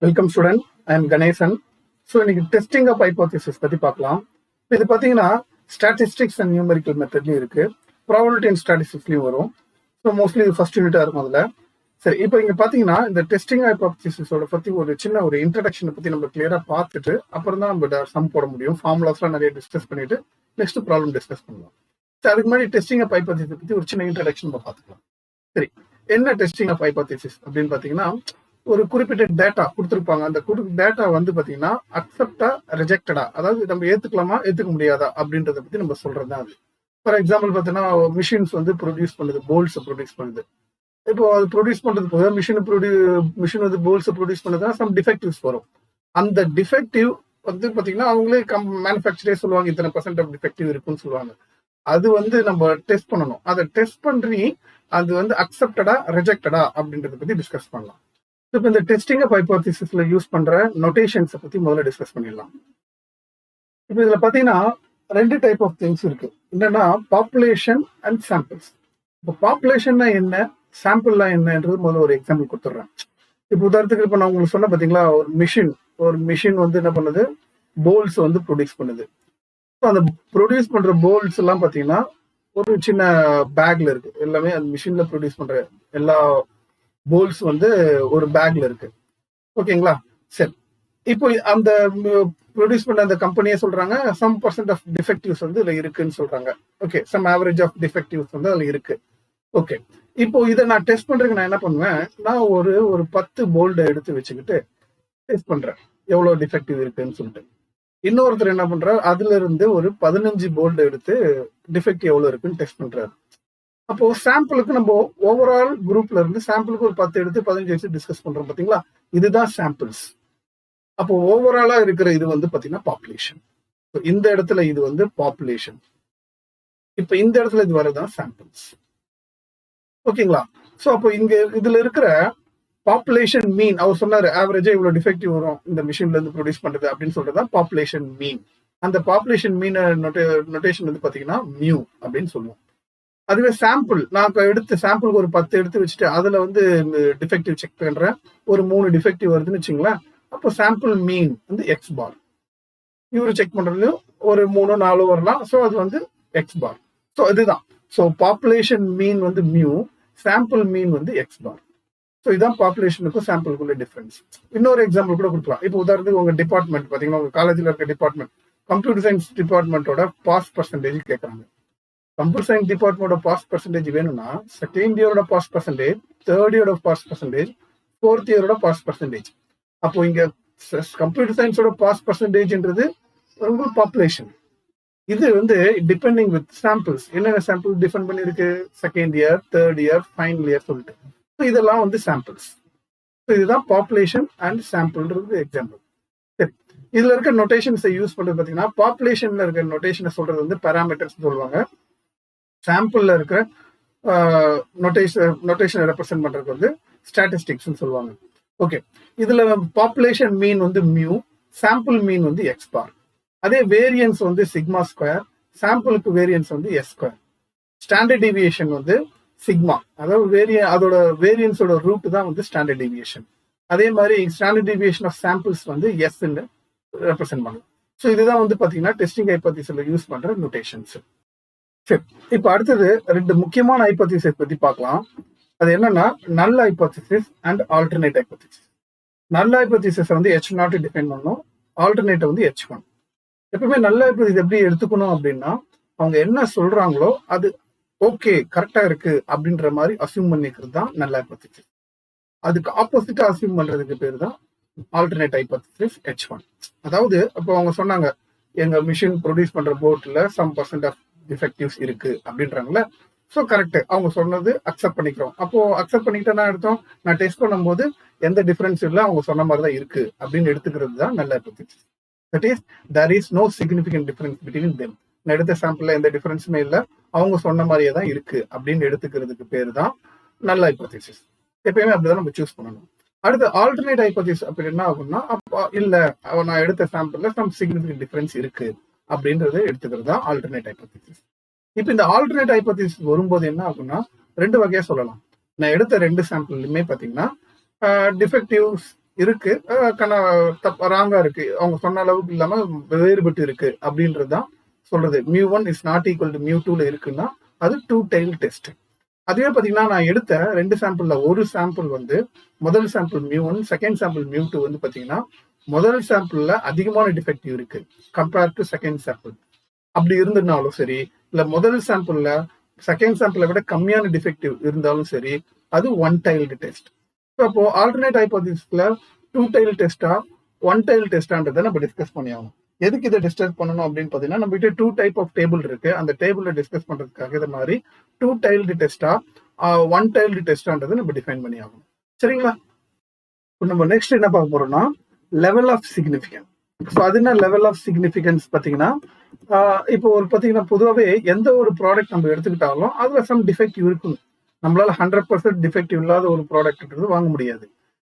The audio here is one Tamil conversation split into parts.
Welcome student, I am Ganesan. So இன்னைக்கு டெஸ்டிங் ஆஃப் ஹைபோதேசிஸ் பற்றி பார்க்கலாம். இது பார்த்தீங்கன்னா ஸ்டாட்டிஸ்டிக்ஸ் அண்ட் நியூமெரிக்கல் மெத்தட்லையும் இருக்கு, ப்ராபபிலிட்டி அண்ட் ஸ்டாட்டிஸ்டிக்ஸ்லையும் வரும். ஸோ மோஸ்ட்லி இது ஃபர்ஸ்ட் யூனிட்டாக இருக்கும் அதில். சரி, இப்போ இங்கே பார்த்தீங்கன்னா இந்த டெஸ்டிங் ஹைபோதேசிஸோட பற்றி ஒரு சின்ன ஒரு இன்ட்ரடக்ஷனை பற்றி நம்ம கிளியராக பார்த்துட்டு அப்புறம் தான் நம்ம சம் போட முடியும். ஃபார்முலாஸ்லாம் நிறைய டிஸ்கஸ் பண்ணிட்டு நெக்ஸ்ட் ப்ராப்ளம் டிஸ்கஸ் பண்ணலாம். ஸோ அதுக்கு முன்னாடி டெஸ்டிங் ஆஃப் ஹைபோதேசிஸ் பற்றி ஒரு சின்ன இன்ட்ரடக்ஷன் நம்ம பார்த்துக்கலாம். சரி, என்ன டெஸ்டிங் ஆஃப் ஹைபோதேசிஸ் அப்படின்னு பார்த்தீங்கன்னா, ஒரு குறிப்பிட்ட டேட்டா கொடுத்துருப்பாங்க. அந்த டேட்டா வந்து பார்த்தீங்கன்னா அக்செப்டா ரிஜெக்டடா, அதாவது நம்ம ஏற்றுக்கலாமா ஏற்றுக்க முடியாதா அப்படின்றத பற்றி நம்ம சொல்றது தான் அது. ஃபார் எக்ஸாம்பிள் பார்த்தீங்கன்னா, மிஷின்ஸ் வந்து ப்ரொடியூஸ் பண்ணுது, போல்ஸ் ப்ரொடியூஸ் பண்ணுது. இப்போ அது ப்ரொடியூஸ் பண்றது போது மிஷின் வந்து போல்ஸ் ப்ரொடியூஸ் பண்ணதுன்னா சம் டிஃபெக்டிவ்ஸ் வரும். அந்த டிஃபெக்டிவ் வந்து பார்த்தீங்கன்னா அவங்களே மேனுஃபேக்சரே சொல்லுவாங்க இத்தனை % ஆஃப் டிஃபெக்டிவ் இருக்குன்னு சொல்லுவாங்க. அது வந்து நம்ம டெஸ்ட் பண்ணணும். அதை டெஸ்ட் பண்ணி அது வந்து அக்செப்டடா ரிஜெக்டடா அப்படின்றத பத்தி டிஸ்கஸ் பண்ணலாம். இப்போ இந்த டெஸ்டிங் ஆஃப் ஹைபோதேசிஸ்ல யூஸ் பண்ற நோட்டேஷன்ஸை பத்தி முதல்ல டிஸ்கஸ் பண்ணிடலாம். இப்போ இதுல பாத்தீங்கன்னா ரெண்டு டைப் ஆஃப் திங்ஸ் இருக்கு. என்னன்னா பாப்புலேஷன் அண்ட் சாம்பிள்ஸ். இப்போ பாப்புலேஷன்னா என்ன, சாம்பிள்னா என்னன்றது முதல்ல ஒரு எக்ஸாம்பிள் கொடுத்துட்றேன். இப்போ உதாரணத்துக்கு இப்போ நான் உங்களுக்கு சொன்ன பார்த்தீங்களா, ஒரு மிஷின் வந்து என்ன பண்ணுது, போல்ஸ் வந்து ப்ரொடியூஸ் பண்ணுது. ஸோ அந்த ப்ரொடியூஸ் பண்ற போல்ஸ் எல்லாம் பார்த்தீங்கன்னா ஒரு சின்ன பேக்ல இருக்கு. எல்லாமே அந்த மிஷின்ல ப்ரொடியூஸ் பண்ற எல்லா போல்ஸ் வந்து ஒரு பேக்ல இருக்கு. ஓகேங்களா? சரி, இப்போ அந்த ப்ரொடியூஸ் பண்ண அந்த கம்பெனியே சொல்றாங்க சம் % ஆஃப் டிஃபெக்டிவ்ஸ் வந்து இதுல இருக்குன்னு சொல்றாங்க. Okay, some average of defectives வந்து அதுல இருக்கு. ஓகே, இப்போ இதை நான் டெஸ்ட் பண்றதுக்கு நான் என்ன பண்ணுவேன், நான் ஒரு 10 போல்டை எடுத்து வச்சுக்கிட்டு டெஸ்ட் பண்றேன் எவ்வளவு டிஃபெக்டிவ் இருக்குன்னு சொல்லிட்டு. இன்னொருத்தர் என்ன பண்றாரு, அதுல இருந்து ஒரு 15 போல்டு எடுத்து டிஃபெக்ட் எவ்வளவு இருக்குன்னு டெஸ்ட் பண்றாரு. அப்போ சாம்பிளுக்கு நம்ம ஓவரால் குரூப்ல இருந்து சாம்பிளுக்கு ஒரு 10 எடுத்து 15 எடுத்து டிஸ்கஸ் பண்றோம் பாத்தீங்களா, இதுதான் சாம்பிள்ஸ். அப்போ ஓவராலா இருக்கிற இது வந்து பாத்தீங்கன்னா பாப்புலேஷன். இந்த இடத்துல இது வந்து பாப்புலேஷன், இப்ப இந்த இடத்துல இது வரதான் சாம்பிள்ஸ். ஓகேங்களா? சோ அப்போ இங்க இதுல இருக்கிற பாப்புலேஷன் மீன், அவர் சொன்னாரு ஆவரேஜா இவ்வளவு டிஃபெக்டிவ் வரும் இந்த மிஷின்ல இருந்து ப்ரொடியூஸ் பண்றது அப்படின்னு சொல்றதா பாப்புலேஷன் மீன். அந்த பாப்புலேஷன் மீன் நோட்டேஷன் வந்து பாத்தீங்கன்னா மியூ அப்படின்னு சொல்லுவோம். அதுவே சாம்பிள், நான் எடுத்து சாம்பிளுக்கு ஒரு 10 எடுத்து வச்சுட்டு அதுல வந்து டிஃபெக்டிவ் செக் பண்றேன், ஒரு 3 டிஃபெக்டிவ் வருதுன்னு வச்சுங்களேன், அப்போ சாம்பிள் மீன் வந்து எக்ஸ் பார். இவரு செக் பண்றதுலயும் ஒரு 3 4 வரலாம். ஸோ அது வந்து எக்ஸ் பார். ஸோ இதுதான். ஸோ பாப்புலேஷன் மீன் வந்து மியூ, சாம்பிள் மீன் வந்து எக்ஸ் பார். ஸோ இதுதான் பாப்புலேஷனுக்கும் சாம்பிளுக்குள்ள டிஃபரன்ஸ். இன்னொரு எக்ஸாம்பிள் கூட கொடுக்கலாம். இப்போ உதாரணத்துக்கு உங்க டிபார்ட்மெண்ட் பாத்தீங்கன்னா, உங்க காலேஜ்ல இருக்க டிபார்ட்மெண்ட், கம்ப்யூட்டர் சயின்ஸ் டிபார்ட்மெண்ட்டோட பாஸ் பர்சன்டேஜ் கேட்கறாங்க. கம்ப்யூட்டர் சயின்ஸ் டிபார்ட்மெண்டோட பாஸ் பர்சன்டேஜ் வேணும்னா செகண்ட் இயரோட பாஸ் பர்சன்டேஜ், தேர்ட் இயரோட பாஸ் பர்சன்டேஜ், ஃபோர்த் இயரோட பாஸ் பர்சன்டேஜ். அப்போ இங்க கம்ப்யூட்டர் சயின்ஸோட பாஸ் பர்சன்டேஜ்ன்றது ரொம்ப பாப்புலேஷன். இது வந்து டிபெண்டிங் வித் சாம்பிள்ஸ். என்னென்ன சாம்பிள் டிஃபைன் பண்ணிருக்கு, second year, third year, final year சொல்லிட்டு. இதெல்லாம் வந்து சாம்பிள்ஸ். இதுதான் பாப்புலேஷன் அண்ட் சாம்பிள்ன்றது எக்ஸாம்பிள். சரி, இதுல இருக்க நோட்டேஷன்ஸை யூஸ் பண்றது பாத்தீங்கன்னா, பாப்புலேஷன்ல இருக்க நோட்டேஷனை சொல்றது வந்து பாராமீட்டர்ஸ் சொல்லுவாங்க. சாம்பிள்ல இருக்கிற நோட்டேஷனை ரெப்ரசென்ட் பண்றது வந்து ஸ்டாட்டிஸ்டிக்ஸ் சொல்லுவாங்க. ஓகே, இதுல பாப்புலேஷன் மீன் வந்து மியூ, சாம்பிள் மீன் வந்து எக்ஸ் பார். அதே வேரியன்ஸ் வந்து சிக்மா ஸ்கொயர், சாம்பிளுக்கு வேரியன்ஸ் வந்து எஸ் ஸ்கொயர். ஸ்டாண்டர்ட் டீவியேஷன் வந்து சிக்மா, அதாவது அதோட வேரியன்ஸோட ரூட் தான் வந்து ஸ்டாண்டர்ட் டீவியேஷன். அதே மாதிரி ஸ்டாண்டர்ட் டீவியேஷன் ஆஃப் சாம்பிள்ஸ் வந்து எஸ் ரெப்ரசென்ட் பண்ணும். ஸோ இதுதான் வந்து பாத்தீங்கன்னா டெஸ்டிங் ஹைபோதேசிஸ்ல யூஸ் பண்ற நோட்டேஷன்ஸ். சரி, இப்போ அடுத்தது 2 முக்கியமான ஹைபோதேசிஸ் பத்தி பார்க்கலாம். அது என்னன்னா null hypothesis and alternate hypothesis. Null hypothesis வந்து H0 டிஃபைன் பண்ணணும், ஆல்டர்னேட் வந்து H1. எப்பவுமே நல்ல ஹைபோதேசிஸ் எப்படி எடுத்துக்கணும் அப்படின்னா, அவங்க என்ன சொல்றாங்களோ அது ஓகே கரெக்டா இருக்கு அப்படின்ற மாதிரி அசியூம் பண்ணிக்கிறது தான் நல்ல ஹைபோதேசிஸ். அதுக்கு ஆப்போசிட்டா அசியூம் பண்றதுக்கு பேர் தான் ஆல்டர்னேட் ஹைபோதேசிஸ் H1. அதாவது அப்போ அவங்க சொன்னாங்க எங்க மிஷின் ப்ரொடியூஸ் பண்ற போர்ட்ல சம் % ஆஃப் டிஃபெக்டிவ்ஸ் இருக்கு அப்படின்றாங்களே. ஸோ கரெக்ட், அவங்க சொன்னது அக்செப்ட் பண்ணிக்கிறோம். அப்போ அக்செப்ட் பண்ணிக்கிட்டேன்னா அர்த்தம் நான் டெஸ்ட் பண்ணும்போது எந்த டிஃபரன்ஸ் இல்லை, அவங்க சொன்ன மாதிரி தான் இருக்கு அப்படின்னு எடுத்துக்கிறது தான் நல்ல hypothesis. That is there is no significant difference between them. நான் எடுத்த சாம்பிள்ல எந்த டிஃபரன்ஸுமே இல்லை, அவங்க சொன்ன மாதிரியே தான் இருக்கு அப்படின்னு எடுத்துக்கிறதுக்கு பேர் தான் நல்ல ஹைபோதேசிஸ். எப்பயுமே அப்படிதான் நம்ம சூஸ் பண்ணணும். அடுத்து ஆல்டர்னேட் ஹைபோதேசிஸ் அப்படி என்ன ஆகும்னா, அப்போ இல்ல நான் எடுத்த சாம்பிள்ல சம் சிக்னிஃபிகன்ட் டிஃபரன்ஸ் இருக்கு அப்படின்றத எடுத்துக்கிறது தான் ஆல்டர்னேட் ஹைபோதேசிஸ். இப்போ இந்த ஆல்டர்னேட் ஹைபோதேசிஸ் வரும்போது என்ன ஆகும்னா 2 வகையா சொல்லலாம். நான் எடுத்த 2 சாம்பிள்லுமே பாத்தீங்கன்னா டிஃபெக்டிவ்ஸ் இருக்கு, ராங்கா இருக்கு, அவங்க சொன்ன அளவுக்கு இல்லாம வேறுபட்டு இருக்கு அப்படின்றதுதான் சொல்றது. μ1 இஸ் நாட் ஈக்குவல் டு μ2ல இருக்குன்னா அது டூ டைல் டெஸ்ட். அதுவே பாத்தீங்கன்னா நான் எடுத்த 2 சாம்பிள்ல ஒரு சாம்பிள் வந்து முதல் சாம்பிள் μ1, செகண்ட் சாம்பிள் μ2 வந்து பாத்தீங்கன்னா முதல் சாம்பிள்ல அதிகமான டிஃபெக்டிவ் இருக்கு கம்பேர்ட் டு செகண்ட் சாம்பிள். அப்படி இருந்ததுனாலும் சரி, இல்ல முதல் சாம்பிள்ல செகண்ட் சாம்பிளை விட கம்மியான டிஃபெக்டிவ் இருந்தாலும் சரி, அது ஒன் டைல்டு டெஸ்ட். அப்போ ஆல்டர்னேட் ஹைபோதீசிஸ்ல டூ டைல் டெஸ்டா ஒன் டைல் டெஸ்டான்றதை நம்ம டிஸ்கஸ் பண்ணி ஆகணும். எதுக்கு இதை டிஸ்கஸ் பண்ணணும் அப்படின்னு பாத்தீங்கன்னா, நம்ம கிட்ட டூ டைப் ஆஃப் டேபிள் இருக்கு. அந்த டேபிள்ல டிஸ்கஸ் பண்றதுக்காக இது மாதிரி டூ டைல்டு டெஸ்டா ஒன் டைல்டு டெஸ்டான்றதை நம்ம டிஃபைன் பண்ணி ஆகணும். சரிங்களா? நம்ம நெக்ஸ்ட் என்ன பார்க்க போறோம்னா லெவல் ஆஃப் சிக்னிஃபிகன்ஸ். ஸோ அது என்ன லெவல் ஆஃப் சிக்னிஃபிகன்ஸ் பார்த்தீங்கன்னா, இப்போ ஒரு பார்த்தீங்கன்னா பொதுவாகவே எந்த ஒரு ப்ராடக்ட் நம்ம எடுத்துக்கிட்டாலும் அதுல சம் டிஃபெக்டிவ் இருக்கும். நம்மளால 100% டிஃபெக்டிவ் இல்லாத ஒரு ப்ராடக்ட்ன்றது வாங்க முடியாது.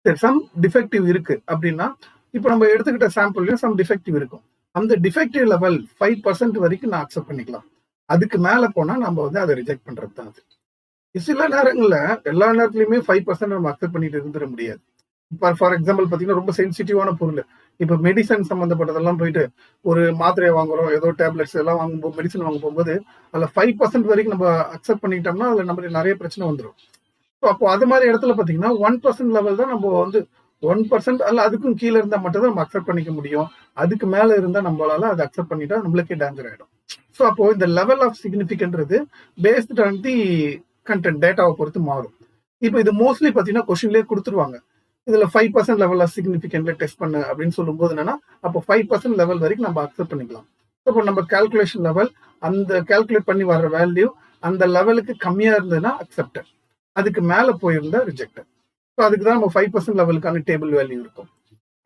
சரி, சம் டிஃபெக்டிவ் இருக்கு அப்படின்னா இப்போ நம்ம எடுத்துக்கிட்ட சாம்பிள்லயும் சம் டிஃபெக்டிவ் இருக்கும். அந்த டிஃபெக்டிவ் லெவல் 5% வரைக்கும் நான் அக்செப்ட் பண்ணிக்கலாம். அதுக்கு மேல போனா நம்ம வந்து அதை ரிஜெக்ட் பண்றது தான் அது. சில நேரங்கள்ல எல்லா நேரத்துலயுமே 5% நம்ம அக்செப்ட் பண்ணிட்டு இருந்துட முடியாது. ஃபார் எக்ஸாம்பிள் பாத்தீங்கன்னா ரொம்ப சென்சிட்டிவான பொருள், இப்ப மெடிசன் சம்பந்தப்பட்டதெல்லாம் போயிட்டு ஒரு மாத்திரையை வாங்குறோம், ஏதோ டேப்லெட்ஸ் எல்லாம் வாங்கும்போது மெடிசன் வாங்க போகும்போது அதுல 5% வரைக்கும் நம்ம அக்செப்ட் பண்ணிட்டோம்னா அதுல நமக்கு நிறைய பிரச்சனை வந்துடும். அப்போ அது மாதிரி இடத்துல பாத்தீங்கன்னா 1% லெவல் தான் நம்ம வந்து 1% அல்ல அதுக்கும் கீழே இருந்தா மட்டும் தான் நம்ம அக்செப்ட் பண்ணிக்க முடியும். அதுக்கு மேல இருந்தா நம்மளால அதை அக்செப்ட் பண்ணிட்டா நம்மளுக்கே டேஞ்சர் ஆயிடும். ஸோ அப்போ இந்த லெவல் ஆஃப் சிக்னிஃபிகன்ட்றது பேஸ்ட் ஆன் தி கண்டென்ட் டேட்டாவை பொறுத்து மாறும். இப்போ இது மோஸ்ட்லி பாத்தீங்கன்னா கொஸ்டின்லேயே கொடுத்துருவாங்க, இதுல 5% லெவல் ஆஃப் சிக்னிஃபிகன்ட்ல டெஸ்ட் பண்ணு அப்படின்னு சொல்லும் போது என்னன்னா அப்போ 5% லெவல் வரைக்கும் நம்ம அக்செப்ட் பண்ணிக்கலாம். இப்போ நம்ம கால்குலேஷன் லெவல் அந்த கால்குலேட் பண்ணி வர்ற வேல்யூ அந்த லெவலுக்கு கம்மியா இருந்ததுன்னா அக்செப்டட், அதுக்கு மேல போயிருந்தா ரிஜெக்டட். ஸோ அதுக்கு தான் நம்ம 5% லெவலுக்கான டேபிள் வேல்யூ இருக்கும்.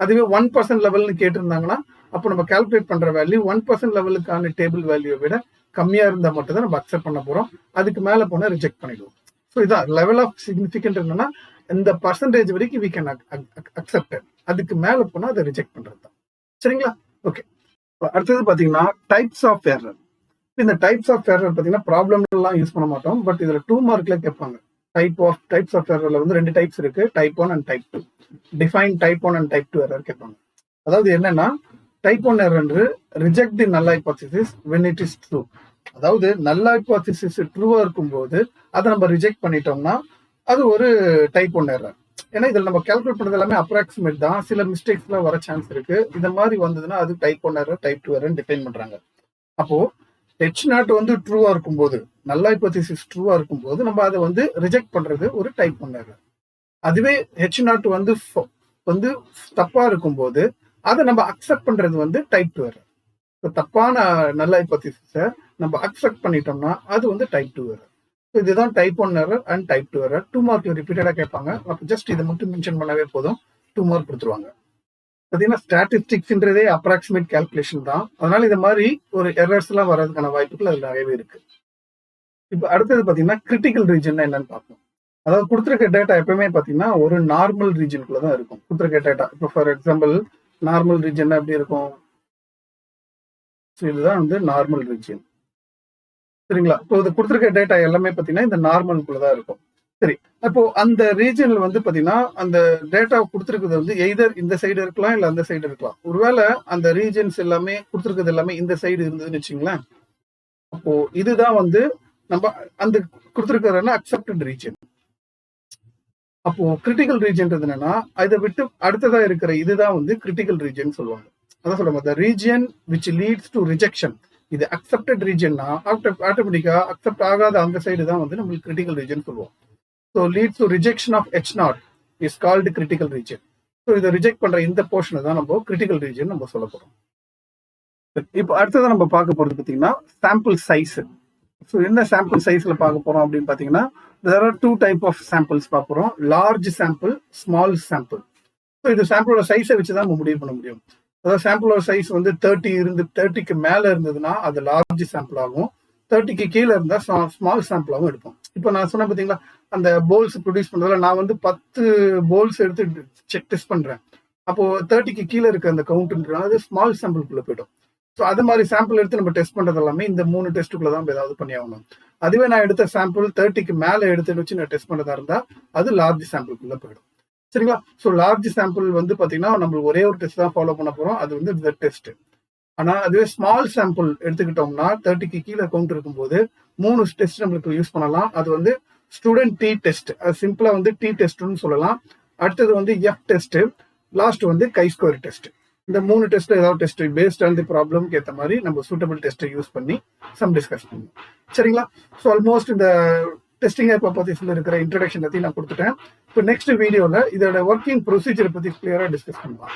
அதுவே 1% லெவல்னு கேட்டிருந்தாங்கன்னா அப்போ நம்ம கால்குலேட் பண்ற வேல்யூ 1% லெவலுக்கான டேபிள் வேல்யூவை விட கம்மியா இருந்தா மட்டும் தான் நம்ம அக்செப்ட் பண்ண போறோம். அதுக்கு மேல போனா ரிஜெக்ட் பண்ணிடுவோம். ஸோ இதான் லெவல் ஆஃப் சிக்னிஃபிகன்ட் என்னன்னா இந்த பர்சன்டேஜ் வரைக்கும் வி கேன் அக்செப்ட், அதுக்கு மேல போனா அதை ரிஜெக்ட் பண்றது தான். சரிங்களா? ஓகே, அடுத்தது பாத்தீங்கன்னா டைப்ஸ் ஆஃப் எரர். இந்த டைப்ஸ் ஆஃப் எரர் பாத்தீங்கன்னா ப்ராப்ளம் எல்லாம் யூஸ் பண்ண மாட்டோம், பட் இதுல 2 மார்க்ல கேட்பாங்க. டைப்ஸ் ஆஃப் எரர்ல வந்து 2 டைப்ஸ் இருக்கு, type 1 and type 2. Define type 1 and type 2 error கேட்பாங்க. அதாவது என்னன்னா டைப் 1 எரர் ரிஜெக்ட் தி நல் hypothesis when it is true. அதாவது நல் ஹைபோதீசிஸ் ட்ரூவா இருக்கும்போது அதை நம்ம ரிஜெக்ட் பண்ணிட்டோம்னா அது ஒரு டைப் 1 எரர். ஏன்னா இதில் நம்ம கால்குலேட் பண்றது எல்லாமே அப்ராக்சிமேட் தான், சில மிஸ்டேக்ஸ் எல்லாம் வர சான்ஸ் இருக்கு. இந்த மாதிரி வந்ததுன்னா அது type 1 error, type 2 error define பண்றாங்க. அப்போ H0 வந்து ட்ரூவா இருக்கும்போது, நல் ஹைபோதீசிஸ் ட்ரூவா இருக்கும்போது நம்ம அதை வந்து ரிஜெக்ட் பண்றது ஒரு டைப் 1 எரர். அதுவே H0 வந்து தப்பா இருக்கும்போது அதை நம்ம அக்செப்ட் பண்றது வந்து டைப் 2 எரர். தப்பான நல் ஹைபோதீசிஸை நம்ம அக்செப்ட் பண்ணிட்டோம்னா அது வந்து டைப் 2 எரர். இதுதான் type 1 error and type 2 error. 2 mark ரிப்பீட்டடா கேட்பாங்க. அப்போ ஜஸ்ட் இதை மட்டும் மென்ஷன் பண்ணவே போதும், 2 மார்க் கொடுத்துருவாங்க. பார்த்தீங்கன்னா ஸ்டாட்டிஸ்டிக்ஸ்ன்றதே அப்ராக்சிமேட் கால்குலேஷன் தான், அதனால இந்த மாதிரி ஒரு எரர்ஸ் எல்லாம் வர்றதுக்கான வாய்ப்புகள் அது நிறையவே இருக்கு. இப்போ அடுத்தது பார்த்தீங்கன்னா கிரிட்டிக்கல் ரீஜன் என்னன்னு பார்ப்போம். அதாவது கொடுத்துருக்க டேட்டா எப்பவுமே பார்த்தீங்கன்னா ஒரு நார்மல் ரீஜனுக்குள்ள தான் இருக்கும். கொடுத்துருக்க டேட்டா இப்போ ஃபார் எக்ஸாம்பிள் நார்மல் ரீஜன் எப்படி இருக்கும், இதுதான் வந்து நார்மல் ரீஜன். சரிங்களா? இப்போ இது கொடுத்துருக்க டேட்டா எல்லாமே பார்த்தீங்கன்னா இந்த நார்மலுக்குள்ளதான் இருக்கும். சரி, அப்போ அந்த ரீஜன்ல வந்து பாத்தீங்கன்னா அந்த டேட்டா கொடுத்துருக்கிறது வந்து எய்தர் இந்த சைடு இருக்கலாம் இல்ல அந்த சைடு இருக்கலாம். ஒருவேளை அந்த ரீஜன்ஸ் எல்லாமே கொடுத்துருக்கிறது எல்லாமே இந்த சைடு இருந்ததுன்னு வச்சுங்களேன், அப்போ இதுதான் வந்து நம்ம அந்த கொடுத்துருக்கிறதுனா அக்செப்டட் ரீஜன். அப்போ கிரிட்டிக்கல் ரீஜன்றது என்னன்னா இதை விட்டு அடுத்ததா இருக்கிற இதுதான் வந்து கிரிட்டிக்கல் ரீஜன் சொல்லுவாங்க. அதான் சொல்லுவாங்க the region which leads to rejection. இது அக்செப்டட் ரீஜன்னா ஆட்டோமேட்டிக்கா அக்செப்ட் ஆகாத அந்த சைடு தான் வந்து நம்மளுக்கு கிரிட்டிக்கல் ரீஜன் சொல்லுவோம். So leads to rejection of H0 is called critical region. So இதை ரிஜெக்ட் பண்ற இந்த போர்ஷனை தான் நம்ம கிரிட்டிக்கல் ரீஜன் நம்ம சொல்ல போறோம். இப்போ அடுத்ததான் நம்ம பார்க்க போறது பார்த்தீங்கன்னா சாம்பிள் சைஸ். ஸோ என்ன சாம்பிள் சைஸ்ல பார்க்க போறோம் அப்படின்னு பார்த்தீங்கன்னா there are 2 type of samples பார்க்க போறோம், large sample, small sample. So இது சாம்பிளோட சைஸை வச்சு தான் நம்ம முடிவு பண்ண முடியும். அதாவது சாம்பிளோட சைஸ் வந்து 30க்கு மேல இருந்ததுன்னா அது லார்ஜ் சாம்பிள் ஆகும், 30க்கு கீழே இருந்தா ஸ்மால் சாம்பிளாகவும் எடுப்போம். இப்போ நான் சொன்னேன் பார்த்தீங்களா அந்த போல்ஸ் ப்ரொடியூஸ் பண்றதுல நான் வந்து 10 போல்ஸ் எடுத்து டெஸ்ட் பண்றேன். அப்போ 30க்கு கீழே இருக்க அந்த கவுண்ட்ன்றது அது ஸ்மால் சாம்பிள்குள்ள போயிடும். ஸோ அது மாதிரி சாம்பிள் எடுத்து நம்ம டெஸ்ட் பண்றது எல்லாமே இந்த 3 டெஸ்ட்டுக்குள்ள தான் ஏதாவது பண்ணி ஆகணும். அதுவே நான் எடுத்த சாம்பிள் 30க்கு மேல எடுத்து வச்சு நான் டெஸ்ட் பண்றதா இருந்தா அது லார்ஜ் சாம்பிள்குள்ள போயிடும். சரிங்களா? ஸோ லார்ஜ் சாம்பிள் வந்து பார்த்தீங்கன்னா நம்மளுக்கு ஒரே ஒரு டெஸ்ட் தான் ஃபாலோ பண்ண போகிறோம். அது வந்து Z டெஸ்ட். ஆனால் அதுவே ஸ்மால் சாம்பிள் எடுத்துக்கிட்டோம்னா 30க்கு கீழே கவுண்ட் இருக்கும்போது 3 டெஸ்ட் நம்மளுக்கு யூஸ் பண்ணலாம். அது வந்து ஸ்டூடெண்ட் T டெஸ்ட், அது சிம்பிளாக வந்து T டெஸ்ட்னு சொல்லலாம். அடுத்தது வந்து F டெஸ்ட், லாஸ்ட் வந்து chi-square டெஸ்ட். இந்த 3 டெஸ்ட் ஏதாவது டெஸ்ட் பேஸ்ட் ஆன் தி ப்ராப்ளம்க்கு ஏற்ற மாதிரி நம்ம சூட்டபிள் டெஸ்ட்டை யூஸ் பண்ணி சம் டிஸ்கஸ் பண்ணுவோம். சரிங்களா? ஸோ ஆல்மோஸ்ட் இந்த டெஸ்டிங் ஹைபோதீசிஸ்ல இருக்கிற இன்ட்ரடக்ஷன் பற்றி நான் கொடுத்துட்டேன். இப்போ நெக்ஸ்ட் வீடியோவில் இதோட ஒர்க்கிங் ப்ரொசீஜரை பற்றி கிளியராக டிஸ்கஸ் பண்ணுவோம்.